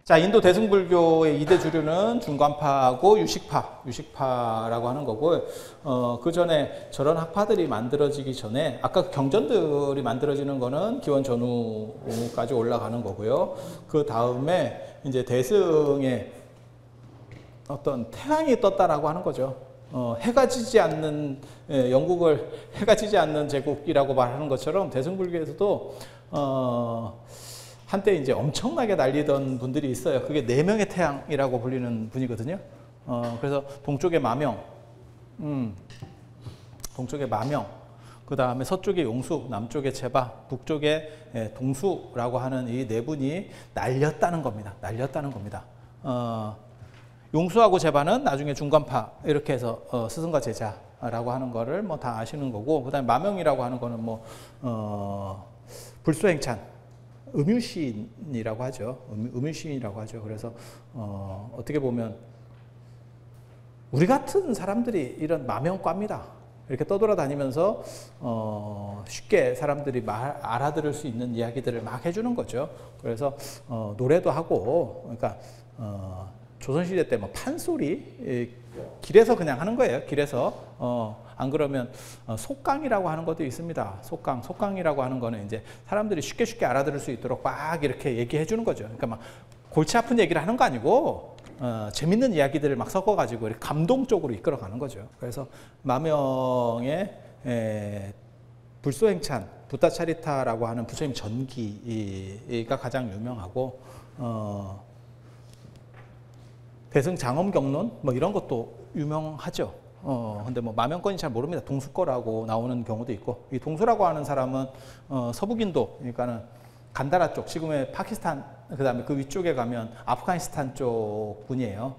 자, 인도 대승불교의 2대 주류는 중관파하고 유식파라고 하는 거고, 그 전에 저런 학파들이 만들어지기 전에, 아까 경전들이 만들어지는 거는 기원 전후까지 올라가는 거고요. 그 다음에 이제 대승의 어떤 태양이 떴다라고 하는 거죠. 해가 지지 않는, 영국을 해가 지지 않는 제국이라고 말하는 것처럼 대승불교에서도, 한때 이제 엄청나게 날리던 분들이 있어요. 그게 4명의 태양이라고 불리는 분이거든요. 그래서 동쪽에 마명, 동쪽에 마명, 그 다음에 서쪽에 용수, 남쪽에 제바, 북쪽에 동수라고 하는 이 4분이 날렸다는 겁니다. 날렸다는 겁니다. 용수하고 제바는 나중에 중관파 이렇게 해서 스승과 제자라고 하는 거를 뭐 다 아시는 거고, 그 다음에 마명이라고 하는 거는 뭐 불소행찬, 음유시인이라고 하죠. 음유시인이라고 하죠. 그래서 어떻게 보면 우리 같은 사람들이 이런 마명과입니다. 이렇게 떠돌아다니면서 쉽게 사람들이 알아들을 수 있는 이야기들을 막 해주는 거죠. 그래서 노래도 하고, 그러니까 조선시대 때 뭐 판소리 길에서 그냥 하는 거예요. 길에서 안 그러면 속강이라고 하는 것도 있습니다. 속강이라고 하는 거는 이제 사람들이 쉽게 알아들을 수 있도록 막 이렇게 얘기해 주는 거죠. 그러니까 막 골치 아픈 얘기를 하는 거 아니고 재밌는 이야기들을 막 섞어가지고 이렇게 감동적으로 이끌어가는 거죠. 그래서 마명의 불소행찬, 부타차리타라고 하는 부처님 전기가 가장 유명하고, 대승장엄경론 뭐 이런 것도 유명하죠. 근데 뭐 마명권이 잘 모릅니다. 동수거라고 나오는 경우도 있고, 이 동수라고 하는 사람은 서북인도, 그러니까는 간다라 쪽, 지금의 파키스탄, 그 다음에 그 위쪽에 가면 아프가니스탄 쪽 분이에요.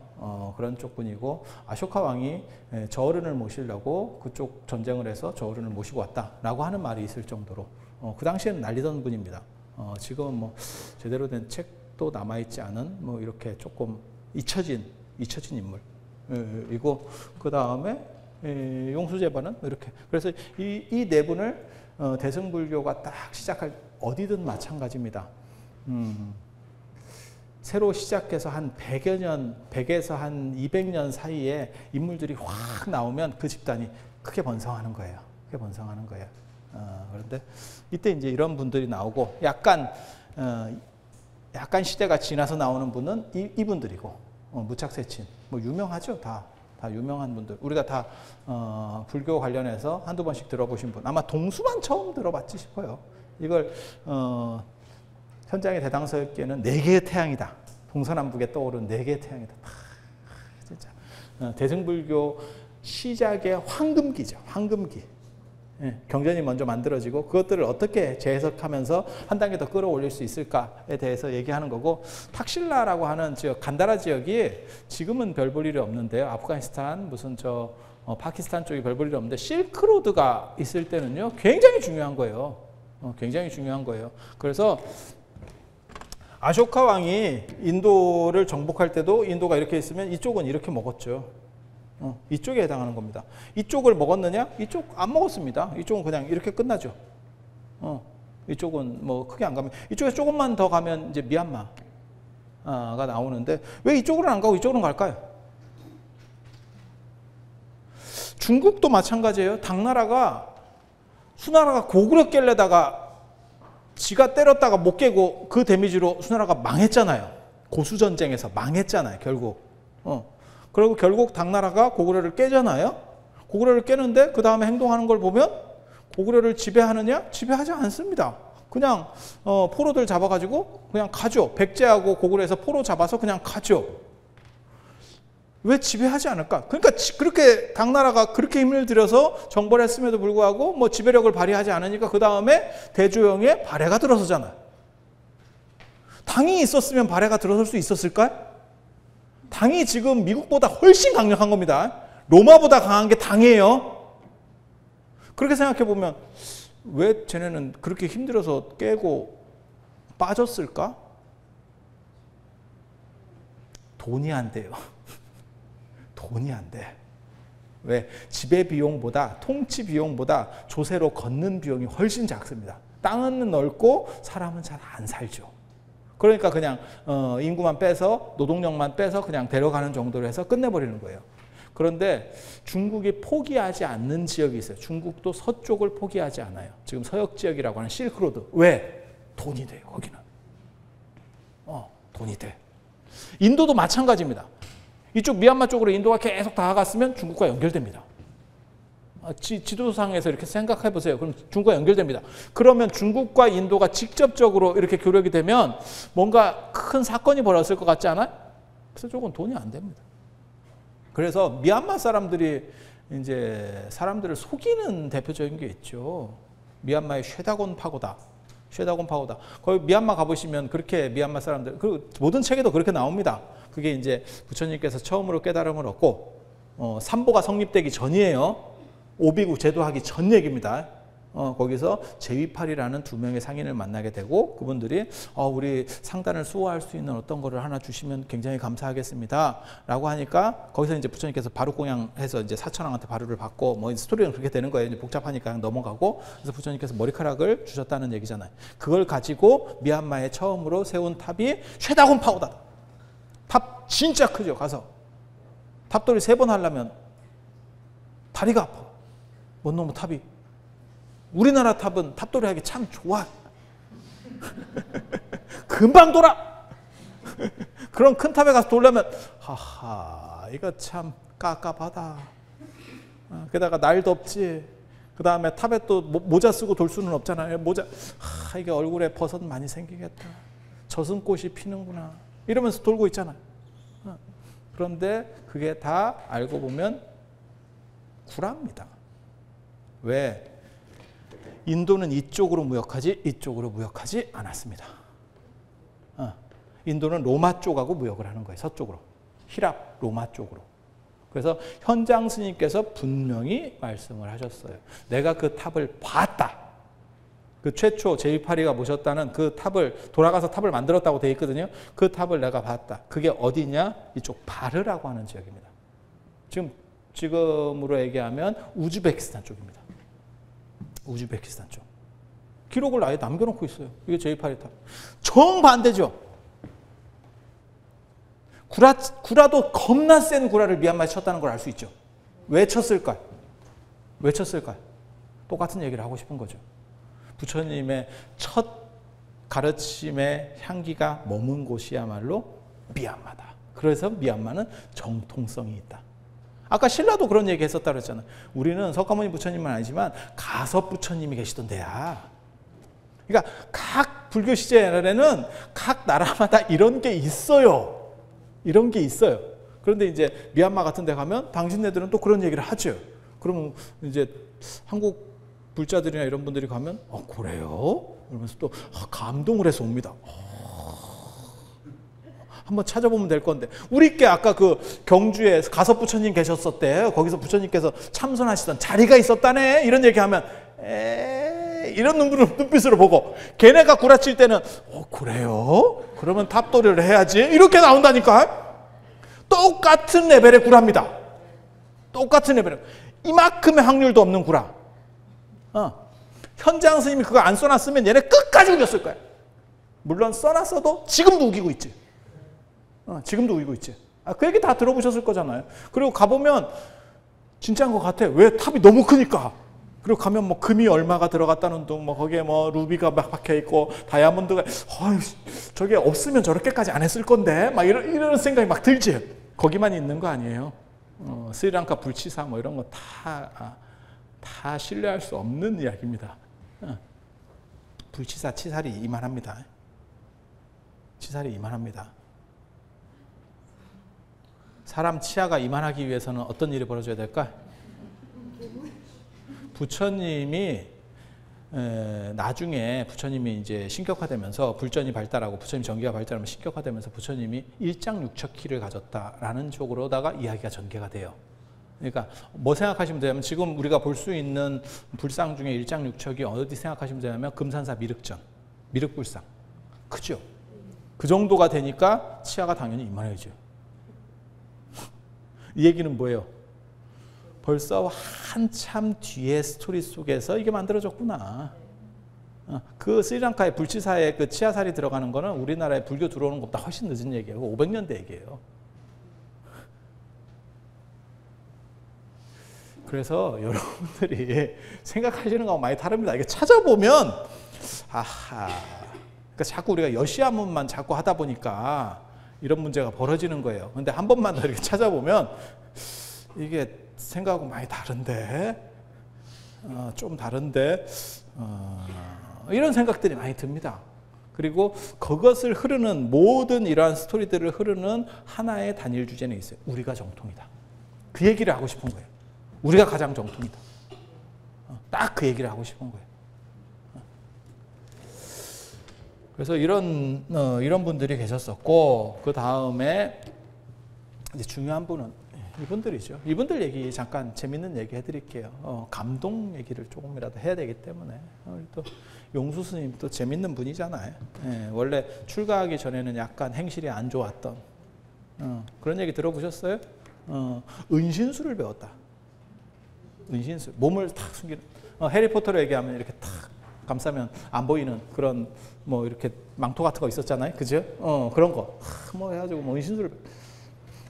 그런 쪽 분이고, 아쇼카 왕이 저 어른을 모시려고 그쪽 전쟁을 해서 저 어른을 모시고 왔다라고 하는 말이 있을 정도로 그 당시에는 날리던 분입니다. 지금은 뭐 제대로 된 책도 남아있지 않은 뭐 이렇게 조금 잊혀진 인물이고, 그 다음에 용수제바는 이렇게. 그래서 이 4분을 대승불교가 딱 시작할 어디든 마찬가지입니다. 새로 시작해서 한 100여 년, 100에서 한 200년 사이에 인물들이 확 나오면 그 집단이 크게 번성하는 거예요. 크게 번성하는 거예요. 그런데 이때 이제 이런 분들이 나오고, 약간 시대가 지나서 나오는 분은 이분들이고, 무착세친, 뭐 유명하죠. 다 유명한 분들. 우리가 다 불교 관련해서 한두 번씩 들어보신 분, 아마 동수만 처음 들어봤지 싶어요. 이걸 현장의 대당서에게는 4개의 태양이다. 동서남북에 떠오른 4개의 태양이다. 진짜 대승불교 시작의 황금기죠. 황금기. 경전이 먼저 만들어지고, 그것들을 어떻게 재해석하면서 한 단계 더 끌어올릴 수 있을까에 대해서 얘기하는 거고, 탁실라라고 하는 지역, 간다라 지역이 지금은 별 볼 일이 없는데요. 아프가니스탄, 무슨 파키스탄 쪽이 별 볼 일이 없는데, 실크로드가 있을 때는요, 굉장히 중요한 거예요. 굉장히 중요한 거예요. 그래서 아쇼카 왕이 인도를 정복할 때도 인도가 이렇게 있으면 이쪽은 이렇게 먹었죠. 이쪽에 해당하는 겁니다. 이쪽을 먹었느냐? 이쪽 안 먹었습니다. 이쪽은 그냥 이렇게 끝나죠. 이쪽은 뭐 크게 안 가면, 이쪽에서 조금만 더 가면 이제 미얀마가 나오는데, 왜 이쪽으로는 안 가고 이쪽으로는 갈까요? 중국도 마찬가지예요. 당나라가 수나라가 고구려 깰래다가 지가 때렸다가 못 깨고 그 데미지로 수나라가 망했잖아요. 고수전쟁에서 망했잖아요. 결국. 그리고 결국 당나라가 고구려를 깨잖아요. 고구려를 깨는데 그 다음에 행동하는 걸 보면 고구려를 지배하느냐? 지배하지 않습니다. 그냥 포로들 잡아가지고 그냥 가죠. 백제하고 고구려에서 포로 잡아서 그냥 가죠. 왜 지배하지 않을까? 그러니까 그렇게 당나라가 그렇게 힘을 들여서 정벌을 했음에도 불구하고 뭐 지배력을 발휘하지 않으니까 그 다음에 대조영에 발해가 들어서잖아요. 당이 있었으면 발해가 들어설 수 있었을까요? 당이 지금 미국보다 훨씬 강력한 겁니다. 로마보다 강한 게 당이에요. 그렇게 생각해 보면 왜 쟤네는 그렇게 힘들어서 깨고 빠졌을까? 돈이 안 돼요. 돈이 안 돼. 왜? 지배 비용보다, 통치 비용보다 조세로 걷는 비용이 훨씬 작습니다. 땅은 넓고 사람은 잘 안 살죠. 그러니까 그냥 인구만 빼서 노동력만 빼서 그냥 데려가는 정도로 해서 끝내버리는 거예요. 그런데 중국이 포기하지 않는 지역이 있어요. 중국도 서쪽을 포기하지 않아요. 지금 서역 지역이라고 하는 실크로드. 왜? 돈이 돼요, 거기는. 돈이 돼. 인도도 마찬가지입니다. 이쪽 미얀마 쪽으로 인도가 계속 다가갔으면 중국과 연결됩니다. 지도상에서 이렇게 생각해 보세요. 그럼 중국과 연결됩니다. 그러면 중국과 인도가 직접적으로 이렇게 교력이 되면 뭔가 큰 사건이 벌어졌을 것 같지 않아요? 그래서 저건 돈이 안 됩니다. 그래서 미얀마 사람들이 이제 사람들을 속이는 대표적인 게 있죠. 미얀마의 쉐다곤 파고다. 거기 미얀마 가보시면 그렇게 미얀마 사람들, 그 모든 책에도 그렇게 나옵니다. 그게 이제 부처님께서 처음으로 깨달음을 얻고, 삼보가 성립되기 전이에요. 오비국 제도하기 전 얘기입니다. 거기서 제위팔이라는 두 명의 상인을 만나게 되고 그분들이 우리 상단을 수호할 수 있는 어떤 거를 하나 주시면 굉장히 감사하겠습니다. 라고 하니까 거기서 이제 부처님께서 바루공양해서 이제 사천왕한테 바루를 받고 뭐 스토리는 그렇게 되는 거예요. 이제 복잡하니까 그냥 넘어가고 그래서 부처님께서 머리카락을 주셨다는 얘기잖아요. 그걸 가지고 미얀마에 처음으로 세운 탑이 쉐다곤 파고다. 탑 진짜 크죠. 가서 탑돌이 3번 하려면 다리가 아파. 뭔 놈의 탑이. 우리나라 탑은 탑돌이 하기 참 좋아. 금방 돌아. 그런 큰 탑에 가서 돌려면 하하 이거 참 깝깝하다. 게다가 날 덥지. 그 다음에 탑에 또 모자 쓰고 돌 수는 없잖아요. 모자 이게 얼굴에 버섯 많이 생기겠다. 저승꽃이 피는구나. 이러면서 돌고 있잖아요. 그런데 그게 다 알고 보면 구라입니다. 왜? 인도는 이쪽으로 무역하지 이쪽으로 무역하지 않았습니다. 인도는 로마 쪽하고 무역을 하는 거예요. 서쪽으로. 히랍, 로마 쪽으로. 그래서 현장 스님께서 분명히 말씀을 하셨어요. 내가 그 탑을 봤다. 그 최초 제위파리가 모셨다는 그 탑을 돌아가서 탑을 만들었다고 되어 있거든요. 그 탑을 내가 봤다. 그게 어디냐? 이쪽 바르라고 하는 지역입니다. 지금으로 얘기하면 우즈베키스탄 쪽입니다. 우즈베키스탄 쪽. 기록을 아예 남겨놓고 있어요. 이게 제이파리 탑. 정반대죠. 구라도 겁나 센 구라를 미얀마에 쳤다는 걸 알 수 있죠. 왜 쳤을까요? 똑같은 얘기를 하고 싶은 거죠. 부처님의 첫 가르침의 향기가 머문 곳이야말로 미얀마다. 그래서 미얀마는 정통성이 있다. 아까 신라도 그런 얘기 했었다 그랬잖아요. 우리는 석가모니 부처님은 아니지만 가섭 부처님이 계시던 데야. 그러니까 각 불교 시제에는 각 나라마다 이런 게 있어요. 그런데 이제 미얀마 같은 데 가면 당신네들은 또 그런 얘기를 하죠. 그러면 이제 한국 불자들이나 이런 분들이 가면 그래요? 그러면서 또 감동을 해서 옵니다. 한번 찾아보면 될 건데 우리께 아까 그 경주에 가섭 부처님 계셨었대. 거기서 부처님께서 참선하시던 자리가 있었다네. 이런 얘기하면 이런 눈빛으로 보고 걔네가 구라칠 때는 그래요? 그러면 탑도리를 해야지. 이렇게 나온다니까. 똑같은 레벨의 구라입니다. 똑같은 레벨. 이만큼의 확률도 없는 구라. 현장 스님이 그거 안 써놨으면 얘네 끝까지 우겼을 거야. 물론 써놨어도 지금도 우기고 있지. 그 얘기 다 들어보셨을 거잖아요. 그리고 가보면 진짜인 것 같아. 왜? 탑이 너무 크니까. 그리고 가면 뭐 금이 얼마가 들어갔다는 둥, 뭐 거기에 뭐 루비가 막 박혀 있고 다이아몬드가 저게 없으면 저렇게까지 안 했을 건데 막 이런 생각이 막 들지. 거기만 있는 거 아니에요. 스리랑카 불치사 뭐 이런 거 다 신뢰할 수 없는 이야기입니다. 불치사 치살이 이만합니다. 사람 치아가 이만하기 위해서는 어떤 일이 벌어져야 될까? 부처님이 나중에 부처님이 이제 신격화되면서 불전이 발달하고 부처님 전기가 발달하면 신격화되면서 부처님이 일장육척키를 가졌다라는 쪽으로다가 이야기가 전개가 돼요. 그러니까 뭐 생각하시면 되냐면 지금 우리가 볼 수 있는 불상 중에 일장육척이 어디 생각하시면 되냐면 금산사 미륵전, 미륵불상. 크죠? 그 정도가 되니까 치아가 당연히 이만해져. 이 얘기는 뭐예요? 벌써 한참 뒤의 스토리 속에서 이게 만들어졌구나. 그 스리랑카의 불치사에 그 치아살이 들어가는 거는 우리나라에 불교 들어오는 것보다 훨씬 늦은 얘기예요. 500년대 얘기예요. 그래서 여러분들이 생각하시는 거하고 많이 다릅니다. 이게 찾아보면 아하, 그러니까 자꾸 우리가 여시아문만 자꾸 하다 보니까 이런 문제가 벌어지는 거예요. 근데 한 번만 더 이렇게 찾아보면 이게 생각하고 많이 다른데, 좀 다른데, 이런 생각들이 많이 듭니다. 그리고 그것을 흐르는 모든 이러한 스토리들을 흐르는 하나의 단일 주제는 있어요. 우리가 정통이다. 그 얘기를 하고 싶은 거예요. 우리가 가장 정통이다. 딱 그 얘기를 하고 싶은 거예요. 그래서 이런 분들이 계셨었고, 그 다음에 이제 중요한 분은 이분들이죠. 이분들 얘기 잠깐 재밌는 얘기 해드릴게요. 감동 얘기를 조금이라도 해야 되기 때문에. 또 용수 스님 또 재밌는 분이잖아요. 원래 출가하기 전에는 약간 행실이 안 좋았던 그런 얘기 들어보셨어요? 은신술을 배웠다. 은신술, 몸을 탁 숨기는. 해리포터로 얘기하면 이렇게 탁 감싸면 안 보이는 그런 뭐 이렇게 망토 같은 거 있었잖아요, 그죠? 그런 거 뭐 해가지고 뭐 은신술.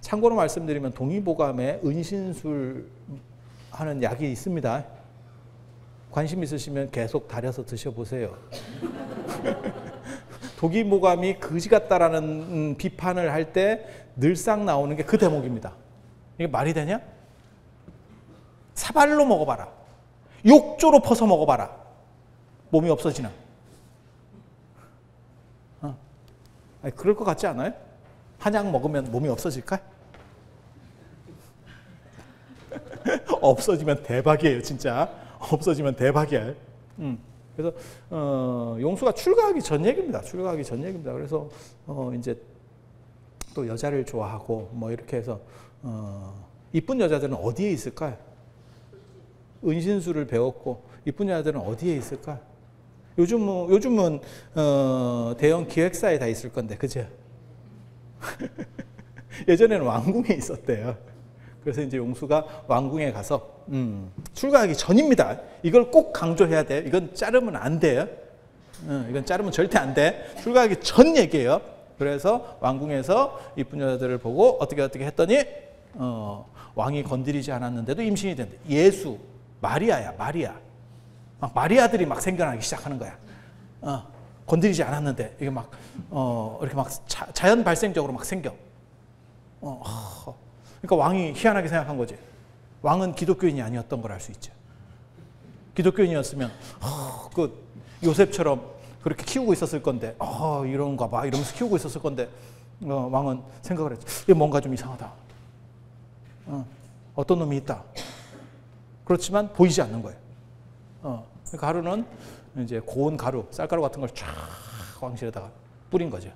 참고로 말씀드리면 동의보감에 은신술 하는 약이 있습니다. 관심 있으시면 계속 다려서 드셔보세요. 동의보감이 그지 같다라는 비판을 할 때 늘상 나오는 게 그 대목입니다. 이게 말이 되냐? 사발로 먹어봐라. 욕조로 퍼서 먹어봐라. 몸이 없어지나? 아니, 그럴 것 같지 않아요? 한약 먹으면 몸이 없어질까? 없어지면 대박이에요, 진짜. 없어지면 대박이에요. 그래서 용수가 출가하기 전 얘기입니다. 출가하기 전 얘기입니다. 그래서 이제 또 여자를 좋아하고 뭐 이렇게 해서 이쁜 여자들은 어디에 있을까요? 은신술을 배웠고 이쁜 여자들은 어디에 있을까요? 요즘은 대형 기획사에 다 있을 건데, 그죠? 예전에는 왕궁에 있었대요. 그래서 이제 용수가 왕궁에 가서 출가하기 전입니다. 이걸 꼭 강조해야 돼요. 이건 자르면 안 돼요. 이건 자르면 절대 안 돼. 출가하기 전 얘기예요. 그래서 왕궁에서 이쁜 여자들을 보고 어떻게 했더니 왕이 건드리지 않았는데도 임신이 된대. 예수, 마리아야, 마리아. 막 마리아들이 막 생겨나기 시작하는 거야. 건드리지 않았는데 이게 막 이렇게 막 자연 발생적으로 막 생겨. 그러니까 왕이 희한하게 생각한 거지. 왕은 기독교인이 아니었던 걸 알 수 있죠. 기독교인이었으면 그 요셉처럼 그렇게 키우고 있었을 건데, 이런가 봐 이러면서 키우고 있었을 건데, 왕은 생각을 했지. 이게 뭔가 좀 이상하다. 어떤 놈이 있다. 그렇지만 보이지 않는 거예요. 그러니까 하루는 이제 고운 가루, 쌀가루 같은 걸 쫙 왕실에다가 뿌린 거죠.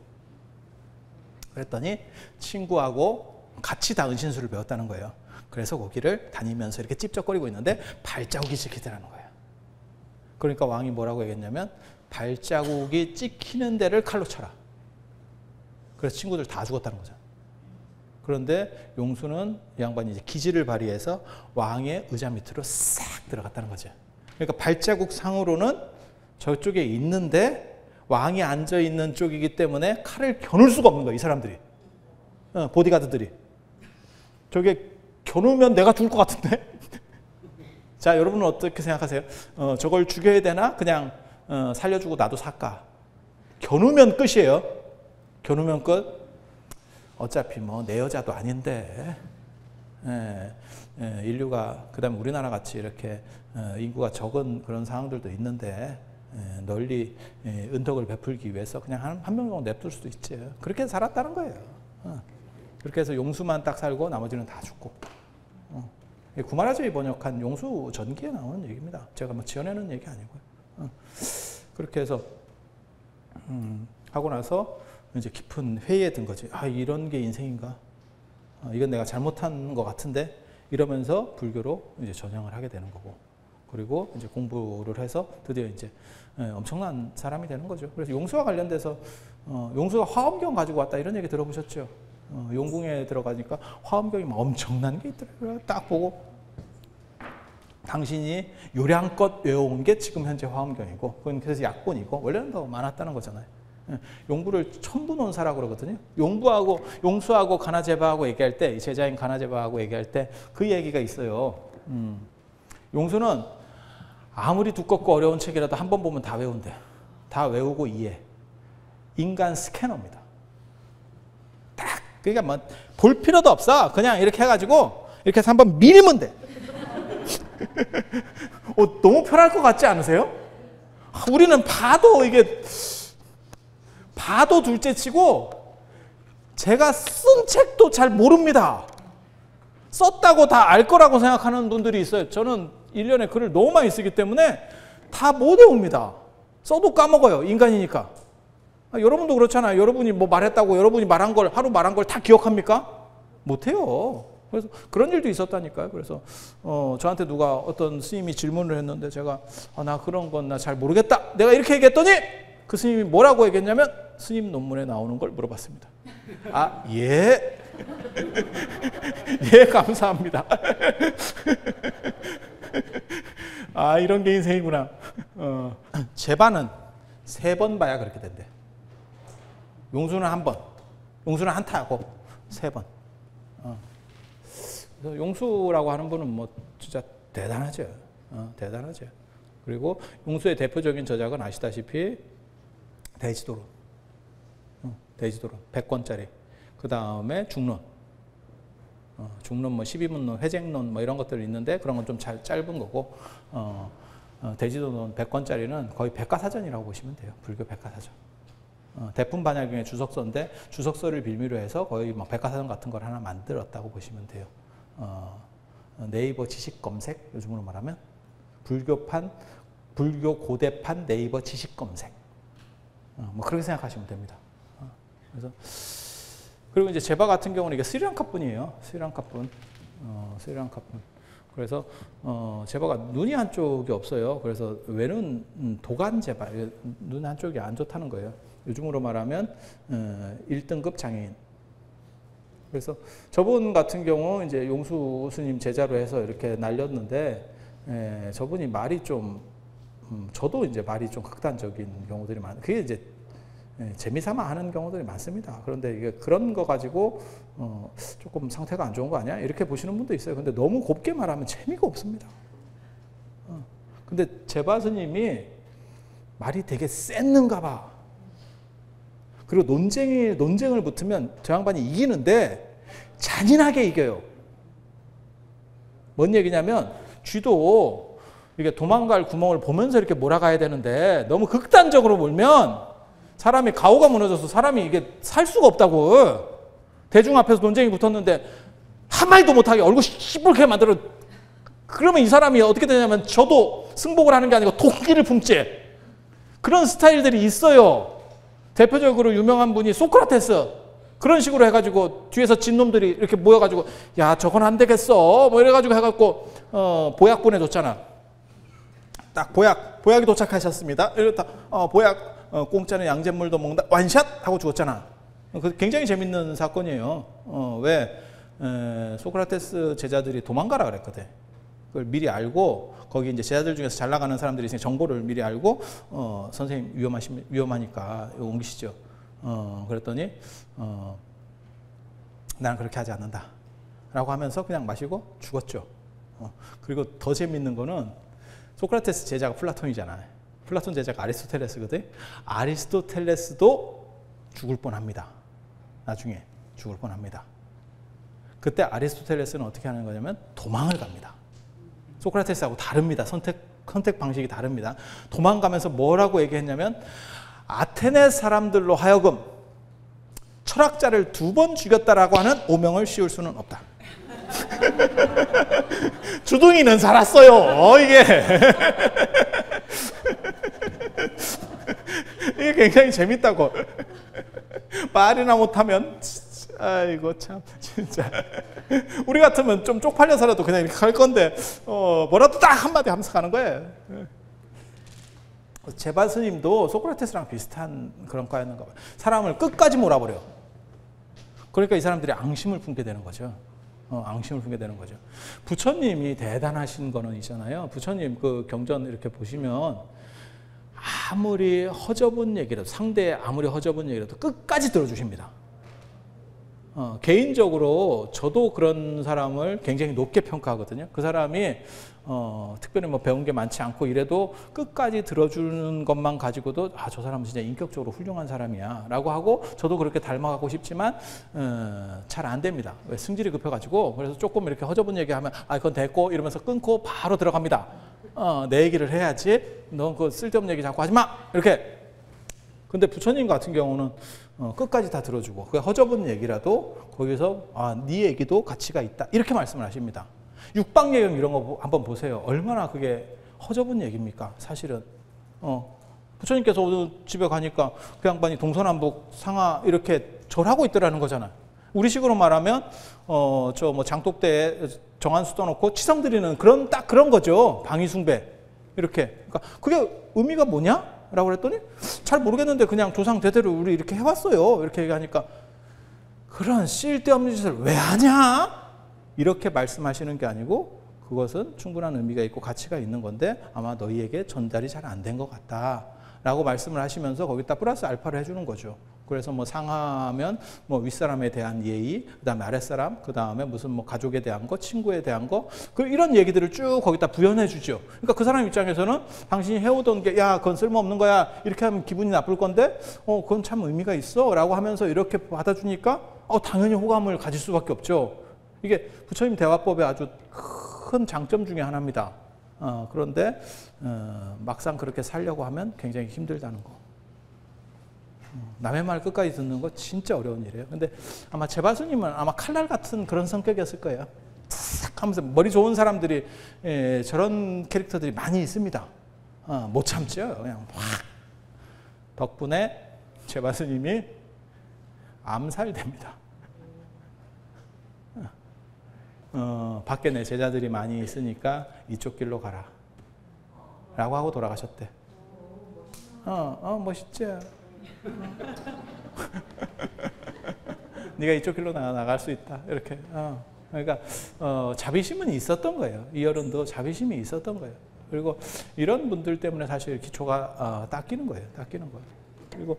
그랬더니 친구하고 같이 다 은신술을 배웠다는 거예요. 그래서 거기를 다니면서 이렇게 찝쩍거리고 있는데 발자국이 찍히더라는 거예요. 그러니까 왕이 뭐라고 얘기했냐면 발자국이 찍히는 데를 칼로 쳐라. 그래서 친구들 다 죽었다는 거죠. 그런데 용수는 이 양반이 이제 기지를 발휘해서 왕의 의자 밑으로 싹 들어갔다는 거죠. 그러니까 발자국 상으로는 저쪽에 있는데 왕이 앉아 있는 쪽이기 때문에 칼을 겨눌 수가 없는 거예요, 이 사람들이. 보디가드들이. 저게 겨누면 내가 죽을 것 같은데? 자, 여러분은 어떻게 생각하세요? 저걸 죽여야 되나? 그냥 살려주고 나도 살까? 겨누면 끝이에요. 겨누면 끝. 어차피 뭐 내 여자도 아닌데. 인류가, 그 다음에 우리나라 같이 이렇게 인구가 적은 그런 상황들도 있는데 널리 은덕을 베풀기 위해서 그냥 한 명 정도 냅둘 수도 있지. 그렇게 살았다는 거예요. 그렇게 해서 용수만 딱 살고 나머지는 다 죽고. 구마라주의 번역한 용수 전기에 나오는 얘기입니다. 제가 뭐 지어내는 얘기 아니고요. 그렇게 해서 하고 나서 이제 깊은 회의에 든 거지. 이런 게 인생인가? 이건 내가 잘못한 것 같은데? 이러면서 불교로 이제 전향을 하게 되는 거고. 그리고 이제 공부를 해서 드디어 이제 엄청난 사람이 되는 거죠. 그래서 용수와 관련돼서 용수가 화엄경 가지고 왔다 이런 얘기 들어보셨죠? 용궁에 들어가니까 화엄경이 막 엄청난 게 있더라고요. 딱 보고 당신이 요량껏 외워온 게 지금 현재 화엄경이고, 그건 그래서 약본이고, 원래는 더 많았다는 거잖아요. 용부를 천부논사라고 그러거든요. 용수하고 가나제바하고 얘기할 때, 제자인 가나제바하고 얘기할 때 그 얘기가 있어요. 용수는 아무리 두껍고 어려운 책이라도 한 번 보면 다 외운대. 다 외우고 이해. 인간 스캐너입니다. 딱, 그러니까 뭐 볼 필요도 없어. 그냥 이렇게 해가지고 이렇게 해서 한번 밀면 돼. 너무 편할 것 같지 않으세요? 우리는 봐도 둘째치고 제가 쓴 책도 잘 모릅니다. 썼다고 다 알 거라고 생각하는 분들이 있어요. 저는 1년에 글을 너무 많이 쓰기 때문에 다 못 외웁니다. 써도 까먹어요. 인간이니까. 여러분도 그렇잖아요. 여러분이 뭐 말했다고 여러분이 하루 말한 걸 다 기억합니까? 못해요. 그래서 그런 일도 있었다니까요. 그래서 저한테 누가 어떤 스님이 질문을 했는데 제가 나 그런 건 나 잘 모르겠다. 내가 이렇게 얘기했더니 그 스님이 뭐라고 얘기했냐면 스님 논문에 나오는 걸 물어봤습니다. 예. 예, 감사합니다. 이런 게 인생이구나. 제반은 3번 봐야 그렇게 된대. 용수는 1번, 용수는 한타하고 3번. 그래서 용수라고 하는 분은 뭐 진짜 대단하죠. 대단하죠. 그리고 용수의 대표적인 저작은 아시다시피 대지도론. 대지도론 100권짜리. 그 다음에 중론. 중론 뭐 12문론, 회쟁론 뭐 이런 것들이 있는데 그런 건 좀 짧은 거고, 대지도론 100권짜리는 거의 백과사전이라고 보시면 돼요. 불교 백과사전. 대품반야경의 주석서인데 주석서를 빌미로 해서 거의 막 백과사전 같은 걸 하나 만들었다고 보시면 돼요. 네이버 지식 검색, 요즘으로 말하면 불교 고대판 네이버 지식 검색. 뭐 그렇게 생각하시면 됩니다. 그래서 그리고 이제 제바 같은 경우는 이게 스리랑카 분이에요. 스리랑카 분. 스리랑카 분. 그래서 제바가 눈이 한쪽이 없어요. 그래서 외눈 도간 제바, 눈 한쪽이 안 좋다는 거예요. 요즘으로 말하면 1등급 장애인. 그래서 저분 같은 경우 이제 용수 스님 제자로 해서 이렇게 날렸는데, 저분이 말이 좀 저도 이제 말이 좀 극단적인 경우들이 많아요. 그게 이제 재미삼아 하는 경우들이 많습니다. 그런데 이게 그런 거 가지고 조금 상태가 안 좋은 거 아니야? 이렇게 보시는 분도 있어요. 근데 너무 곱게 말하면 재미가 없습니다. 근데 제바 스님이 말이 되게 쎘는가 봐. 그리고 논쟁을 붙으면 저 양반이 이기는데 잔인하게 이겨요. 뭔 얘기냐면 쥐도 이게 도망갈 구멍을 보면서 이렇게 몰아가야 되는데 너무 극단적으로 몰면 사람이 가오가 무너져서 사람이 이게 살 수가 없다고. 대중 앞에서 논쟁이 붙었는데 한마디도 못하게 얼굴 시뻘게 만들어. 그러면 이 사람이 어떻게 되냐면 저도 승복을 하는 게 아니고 도끼를 품지. 그런 스타일들이 있어요. 대표적으로 유명한 분이 소크라테스. 그런 식으로 해가지고 뒤에서 진놈들이 이렇게 모여가지고 야 저건 안 되겠어 뭐 이래가지고 해갖고 보약 보내줬잖아. 딱 보약이 도착하셨습니다. 이렇다 보약 공짜는 양잿물도 먹는다. 완샷 하고 죽었잖아. 굉장히 재밌는 사건이에요. 왜 소크라테스 제자들이 도망가라 그랬거든. 그걸 미리 알고 거기 이제 제자들 중에서 잘 나가는 사람들이 있으니 정보를 미리 알고 선생님 위험하니까 옮기시죠. 그랬더니 나는 그렇게 하지 않는다 라고 하면서 그냥 마시고 죽었죠. 그리고 더 재밌는 거는 소크라테스 제자가 플라톤이잖아요. 플라톤 제자가 아리스토텔레스거든. 아리스토텔레스도 죽을 뻔합니다. 나중에 죽을 뻔합니다. 그때 아리스토텔레스는 어떻게 하는 거냐면 도망을 갑니다. 소크라테스하고 다릅니다. 선택 방식이 다릅니다. 도망가면서 뭐라고 얘기했냐면 아테네 사람들로 하여금 철학자를 2번 죽였다라고 하는 오명을 씌울 수는 없다. 주둥이는 살았어요. 이게 굉장히 재밌다고. 말이나 못하면 아이고 참 진짜 우리 같으면 좀 쪽팔려서라도 그냥 이렇게 갈 건데 뭐라도 딱 한마디 하면서 가는 거예요. 제바 스님도 소크라테스랑 비슷한 그런 과였는가 봐요. 사람을 끝까지 몰아버려. 그러니까 이 사람들이 앙심을 품게 되는 거죠. 앙심을 품게 되는 거죠. 부처님이 대단하신 거는 있잖아요. 부처님 그 경전 이렇게 보시면 아무리 허접은 얘기라도, 상대의 아무리 허접은 얘기라도 끝까지 들어주십니다. 개인적으로 저도 그런 사람을 굉장히 높게 평가하거든요. 그 사람이 특별히 뭐 배운 게 많지 않고 이래도 끝까지 들어주는 것만 가지고도 아, 저 사람은 진짜 인격적으로 훌륭한 사람이야 라고 하고 저도 그렇게 닮아가고 싶지만 잘 안 됩니다. 왜? 승질이 급해가지고. 그래서 조금 이렇게 허접은 얘기하면 아, 그건 됐고 이러면서 끊고 바로 들어갑니다. 내 얘기를 해야지. 넌 그 쓸데없는 얘기 자꾸 하지 마. 이렇게. 근데 부처님 같은 경우는 끝까지 다 들어주고 그 허접은 얘기라도 거기서 아, 네 얘기도 가치가 있다 이렇게 말씀을 하십니다. 육방예경 이런 거 한번 보세요. 얼마나 그게 허접은 얘기입니까? 사실은 부처님께서 오늘 집에 가니까 그 양반이 동서남북 상하 이렇게 절하고 있더라는 거잖아요. 우리식으로 말하면 저 뭐 장독대에 정한수 떠놓고 치성 드리는 그런 딱 그런 거죠. 방위숭배 이렇게. 그러니까 그게 의미가 뭐냐? 라고 그랬더니 잘 모르겠는데 그냥 조상 대대로 우리 이렇게 해왔어요. 이렇게 얘기하니까 그런 쓸데없는 짓을 왜 하냐? 이렇게 말씀하시는 게 아니고 그것은 충분한 의미가 있고 가치가 있는 건데 아마 너희에게 전달이 잘 안 된 것 같다 라고 말씀을 하시면서 거기다 플러스 알파를 해주는 거죠. 그래서 뭐 상하면 뭐 윗사람에 대한 예의, 그 다음에 아랫사람, 그 다음에 무슨 뭐 가족에 대한 거, 친구에 대한 거, 이런 얘기들을 쭉 거기다 부연해 주죠. 그러니까 그 사람 입장에서는 당신이 해오던 게, 야, 그건 쓸모없는 거야. 이렇게 하면 기분이 나쁠 건데, 그건 참 의미가 있어. 라고 하면서 이렇게 받아주니까, 당연히 호감을 가질 수밖에 없죠. 이게 부처님 대화법의 아주 큰 장점 중에 하나입니다. 그런데, 막상 그렇게 살려고 하면 굉장히 힘들다는 거. 남의 말 끝까지 듣는 거 진짜 어려운 일이에요. 근데 아마 제바스님은 아마 칼날 같은 그런 성격이었을 거예요. 탁 하면서 머리 좋은 사람들이 저런 캐릭터들이 많이 있습니다. 못 참죠. 그냥 확. 덕분에 제바스님이 암살됩니다. 밖에 내 제자들이 많이 있으니까 이쪽 길로 가라. 라고 하고 돌아가셨대. 멋있지? 네가 이쪽 길로 나갈 수 있다. 이렇게. 그러니까 자비심은 있었던 거예요. 이어른도 자비심이 있었던 거예요. 그리고 이런 분들 때문에 사실 기초가 닦이는 거예요. 닦이는 거예요. 그리고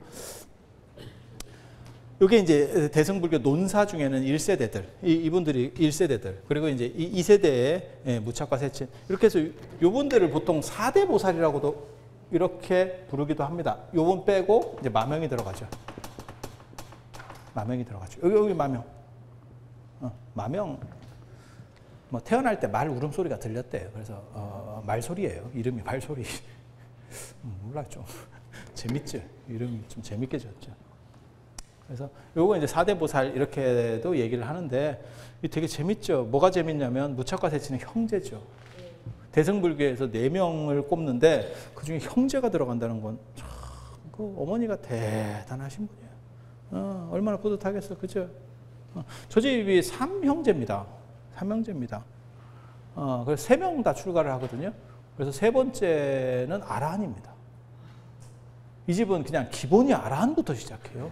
이게 이제 대승불교 논사 중에는 1세대들, 이분들이 1세대들, 그리고 이제 2세대의 무착과 세친, 이렇게 해서 요분들을 보통 4대 보살이라고도 이렇게 부르기도 합니다. 요분 빼고 이제 마명이 들어가죠. 마명이 들어가죠. 여기 마명. 마명. 뭐 태어날 때 말 울음소리가 들렸대요. 그래서 말소리예요. 이름이 말소리. 몰라 좀 재밌죠. 이름이 좀 재밌게 지었죠. 그래서 요거 이제 4대 보살 이렇게도 얘기를 하는데 되게 재밌죠. 뭐가 재밌냐면 무착과 세친은 형제죠. 대승불교에서 4명을 꼽는데 그중에 형제가 들어간다는 건 참, 그 어머니가 대단하신 분이에요. 얼마나 뿌듯하겠어. 그죠? 저 집이 3형제입니다. 3형제입니다. 그래서 3명 다 출가를 하거든요. 그래서 세 번째는 아라한입니다. 이 집은 그냥 기본이 아라한부터 시작해요.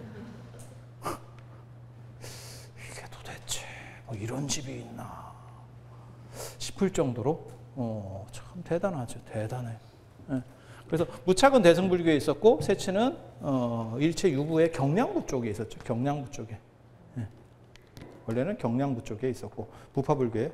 이게 도대체 뭐 이런 집이 있나 싶을 정도로 참 대단하죠. 대단해요. 네. 그래서 무착은 대승불교에 있었고 세치는 일체 유부의 경량부 쪽에 있었죠. 경량부 쪽에. 네. 원래는 경량부 쪽에 있었고 부파불교에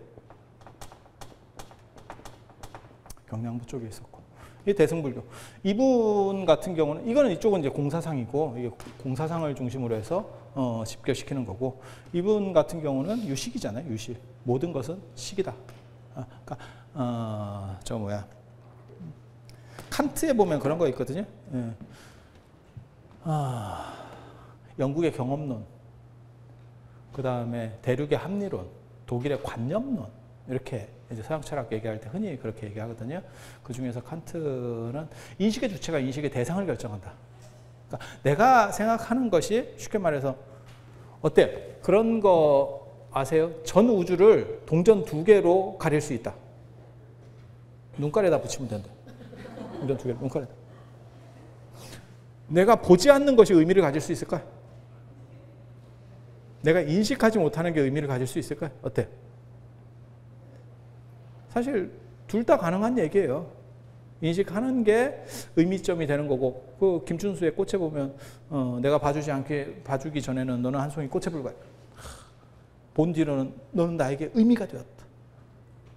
경량부 쪽에 있었고 이 대승불교. 이분 같은 경우는 이거는 이쪽은 이제 공사상이고 이게 공사상을 중심으로 해서 집결시키는 거고 이분 같은 경우는 유식이잖아요. 유식. 모든 것은 식이다. 그러니까 저 뭐야 칸트에 보면 그런 거 있거든요. 예. 영국의 경험론, 그 다음에 대륙의 합리론, 독일의 관념론 이렇게 이제 서양 철학 얘기할 때 흔히 그렇게 얘기하거든요. 그 중에서 칸트는 인식의 주체가 인식의 대상을 결정한다. 그러니까 내가 생각하는 것이 쉽게 말해서 어때? 그런 거 아세요? 전 우주를 동전 2개로 가릴 수 있다. 눈깔에다 붙이면 된다. 동전 2개를 눈깔에다. 내가 보지 않는 것이 의미를 가질 수 있을까? 내가 인식하지 못하는 게 의미를 가질 수 있을까? 어때? 사실 둘 다 가능한 얘기예요. 인식하는 게 의미점이 되는 거고, 그 김춘수의 꽃에 보면 내가 봐주기 전에는 너는 한 송이 꽃에 불과해. 본 뒤로는 너는 나에게 의미가 되었다.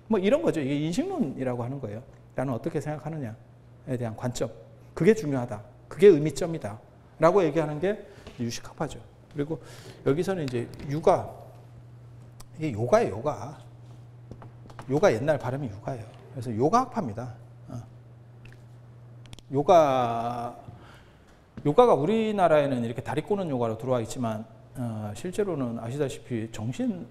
뭐 이런 거죠. 이게 인식론이라고 하는 거예요. 나는 어떻게 생각하느냐에 대한 관점. 그게 중요하다. 그게 의미점이다. 라고 얘기하는 게 유식학파죠. 그리고 여기서는 이제 유가, 이게 요가예요, 요가. 요가 옛날 발음이 유가예요. 그래서 요가학파입니다. 요가가 우리나라에는 이렇게 다리 꼬는 요가로 들어와 있지만 실제로는 아시다시피 정신